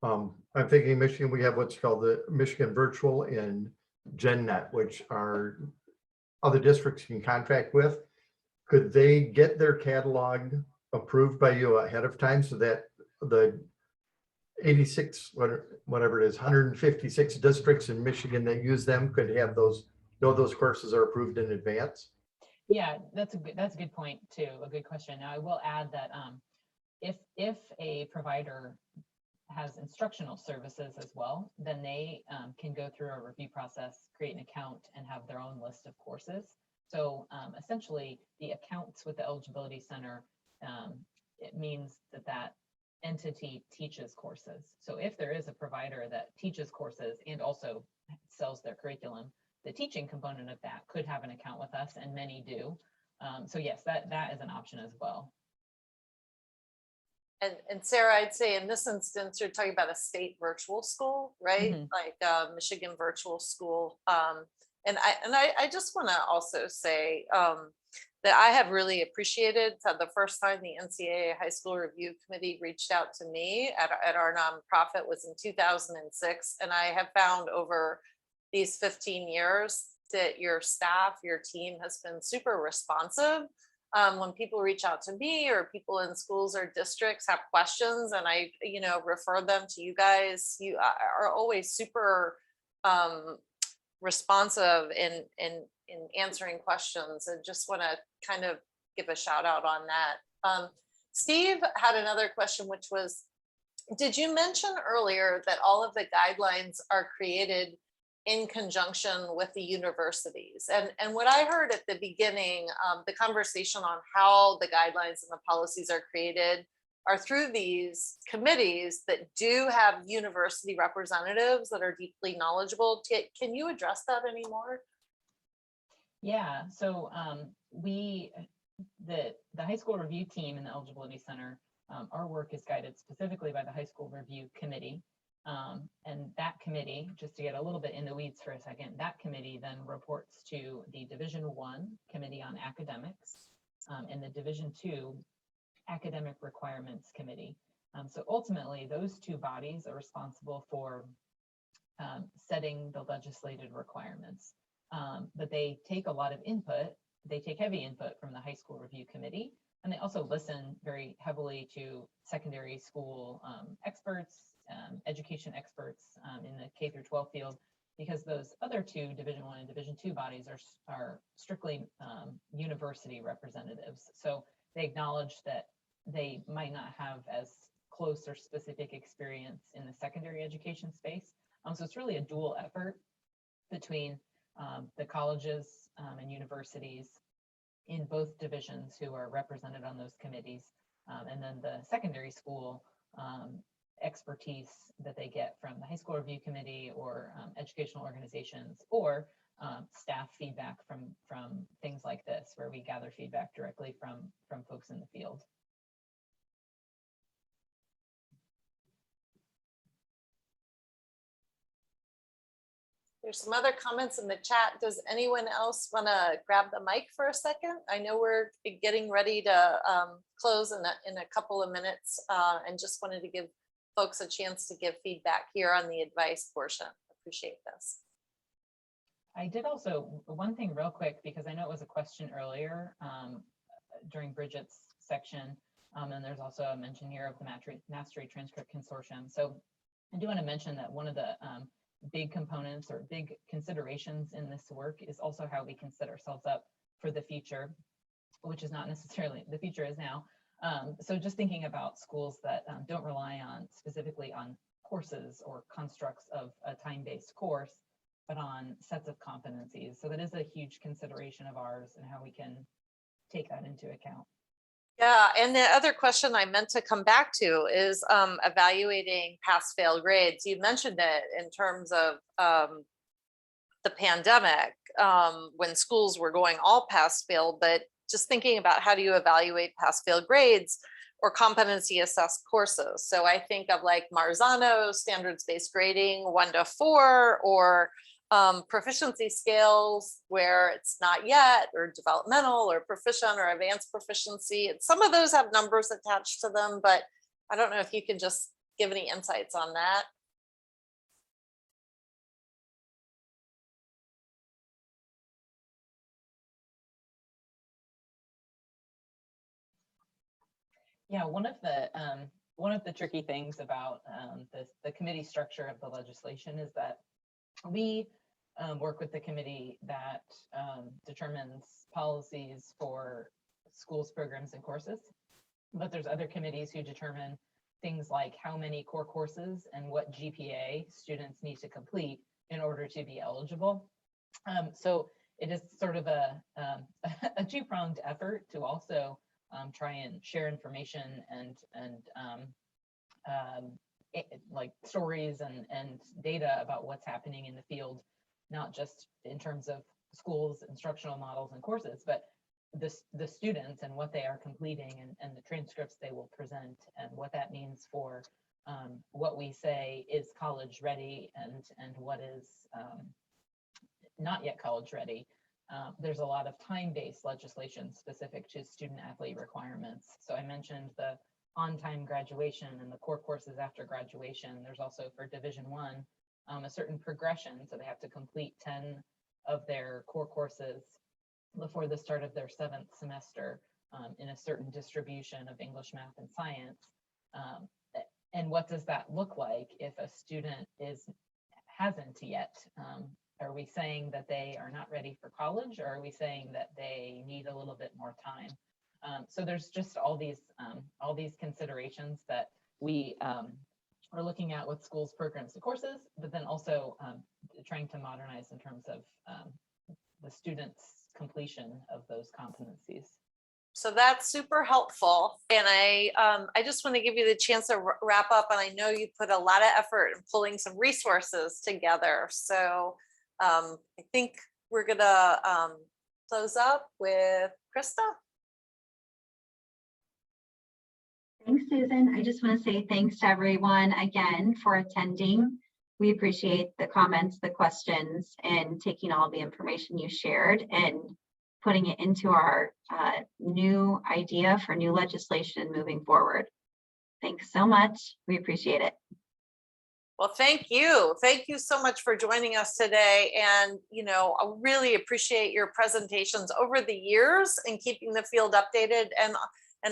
I'm thinking Michigan, we have what's called the Michigan Virtual and GenNet, which are other districts can contract with. Could they get their catalog approved by you ahead of time so that the 86, whatever it is, 156 districts in Michigan that use them could have those, know those courses are approved in advance? Yeah, that's a good point too. A good question. Now I will add that if a provider has instructional services as well, then they can go through a review process, create an account, and have their own list of courses. So essentially, the accounts with the Eligibility Center, it means that entity teaches courses. So if there is a provider that teaches courses and also sells their curriculum, the teaching component of that could have an account with us, and many do. So yes, that is an option as well. And Sarah, I'd say in this instance, you're talking about a state virtual school, right? Mhm. Like Michigan Virtual School. And I just want to also say that I have really appreciated the first time the NCAA High School Review Committee reached out to me at our nonprofit was in 2006. And I have found over these 15 years that your staff, your team has been super responsive. When people reach out to me or people in schools or districts have questions and I, refer them to you guys, you are always super responsive in answering questions, and just want to kind of give a shout out on that. Steve had another question, which was, did you mention earlier that all of the guidelines are created in conjunction with the universities? And what I heard at the beginning, the conversation on how the guidelines and the policies are created are through these committees that do have university representatives that are deeply knowledgeable. Can you address that anymore? Yeah, so the high school review team in the Eligibility Center, our work is guided specifically by the High School Review Committee. And that committee, just to get a little bit in the weeds for a second, that committee then reports to the Division I Committee on Academics and the Division II Academic Requirements Committee. So ultimately, those two bodies are responsible for setting the legislated requirements. But they take a lot of input. They take heavy input from the High School Review Committee, and they also listen very heavily to secondary school experts, education experts in the K through 12 field, because those other two, Division I and Division II bodies, are strictly university representatives. So they acknowledge that they might not have as close or specific experience in the secondary education space. So it's really a dual effort between the colleges and universities in both divisions who are represented on those committees, and then the secondary school expertise that they get from the High School Review Committee or educational organizations, or staff feedback from things like this, where we gather feedback directly from folks in the field. There's some other comments in the chat. Does anyone else want to grab the mic for a second? I know we're getting ready to close in a couple of minutes, and just wanted to give folks a chance to give feedback here on the advice portion. Appreciate this. I did also, one thing real quick, because I know it was a question earlier during Bridget's section, and there's also a mention here of the Mastery Transcript Consortium. So I do want to mention that one of the big components or big considerations in this work is also how we can set ourselves up for the future, which is not necessarily, the future is now. So just thinking about schools that don't rely on specifically on courses or constructs of a time-based course, but on sets of competencies. So that is a huge consideration of ours and how we can take that into account. Yeah, and the other question I meant to come back to is evaluating pass-fail grades. You mentioned it in terms of the pandemic, when schools were going all pass-fail, but just thinking about how do you evaluate pass-fail grades or competency assessed courses. So I think of like Marzano, standards-based grading 1 to 4, or proficiency scales where it's not yet, or developmental or proficient or advanced proficiency. And some of those have numbers attached to them, but I don't know if you can just give any insights on that. Yeah, one of the tricky things about the committee structure of the legislation is that we work with the committee that determines policies for schools, programs, and courses. But there's other committees who determine things like how many core courses and what GPA students need to complete in order to be eligible. So it is sort of a two-pronged effort to also try and share information and like stories and data about what's happening in the field, not just in terms of schools, instructional models and courses, but the students and what they are completing and the transcripts they will present and what that means for what we say is college ready and what is not yet college ready. There's a lot of time-based legislation specific to student athlete requirements. So I mentioned the on-time graduation and the core courses after graduation. There's also for Division I, a certain progression. So they have to complete 10 of their core courses before the start of their 7th semester in a certain distribution of English, math, and science. And what does that look like if a student hasn't yet? Are we saying that they are not ready for college, or are we saying that they need a little bit more time? So there's just all these considerations that we are looking at with schools, programs, and courses, but then also trying to modernize in terms of the students' completion of those competencies. So that's super helpful. And I just want to give you the chance to wrap up. And I know you put a lot of effort in pulling some resources together. So I think we're gonna close up with Krista. Thanks, Susan. I just want to say thanks to everyone again for attending. We appreciate the comments, the questions, and taking all the information you shared and putting it into our new idea for new legislation moving forward. Thanks so much. We appreciate it. Well, thank you. Thank you so much for joining us today. And, you know, I really appreciate your presentations over the years and keeping the field updated and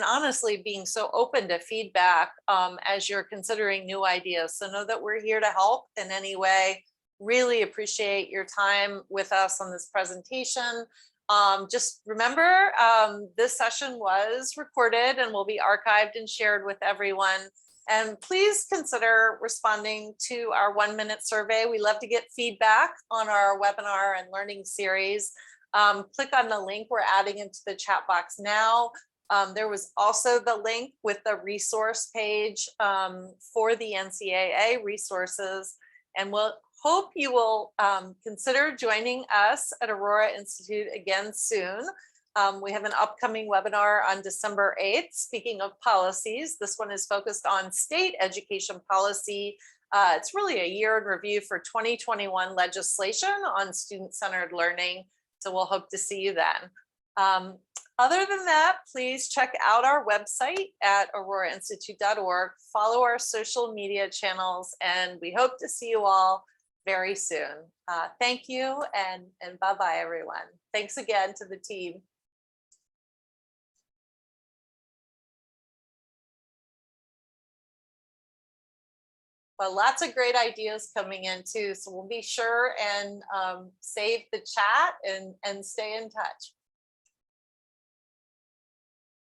honestly being so open to feedback as you're considering new ideas. So know that we're here to help in any way. Really appreciate your time with us on this presentation. Just remember, this session was recorded and will be archived and shared with everyone. And please consider responding to our 1-minute survey. We love to get feedback on our webinar and learning series. Click on the link we're adding into the chat box now. There was also the link with the resource page for the NCAA resources. And we'll hope you will consider joining us at Aurora Institute again soon. We have an upcoming webinar on December 8th. Speaking of policies, this one is focused on state education policy. It's really a year in review for 2021 legislation on student-centered learning. So we'll hope to see you then. Other than that, please check out our website at aurorainstitute.org, follow our social media channels, and we hope to see you all very soon. Thank you and bye-bye, everyone. Thanks again to the team. Well, lots of great ideas coming in too. So we'll be sure and save the chat and stay in touch.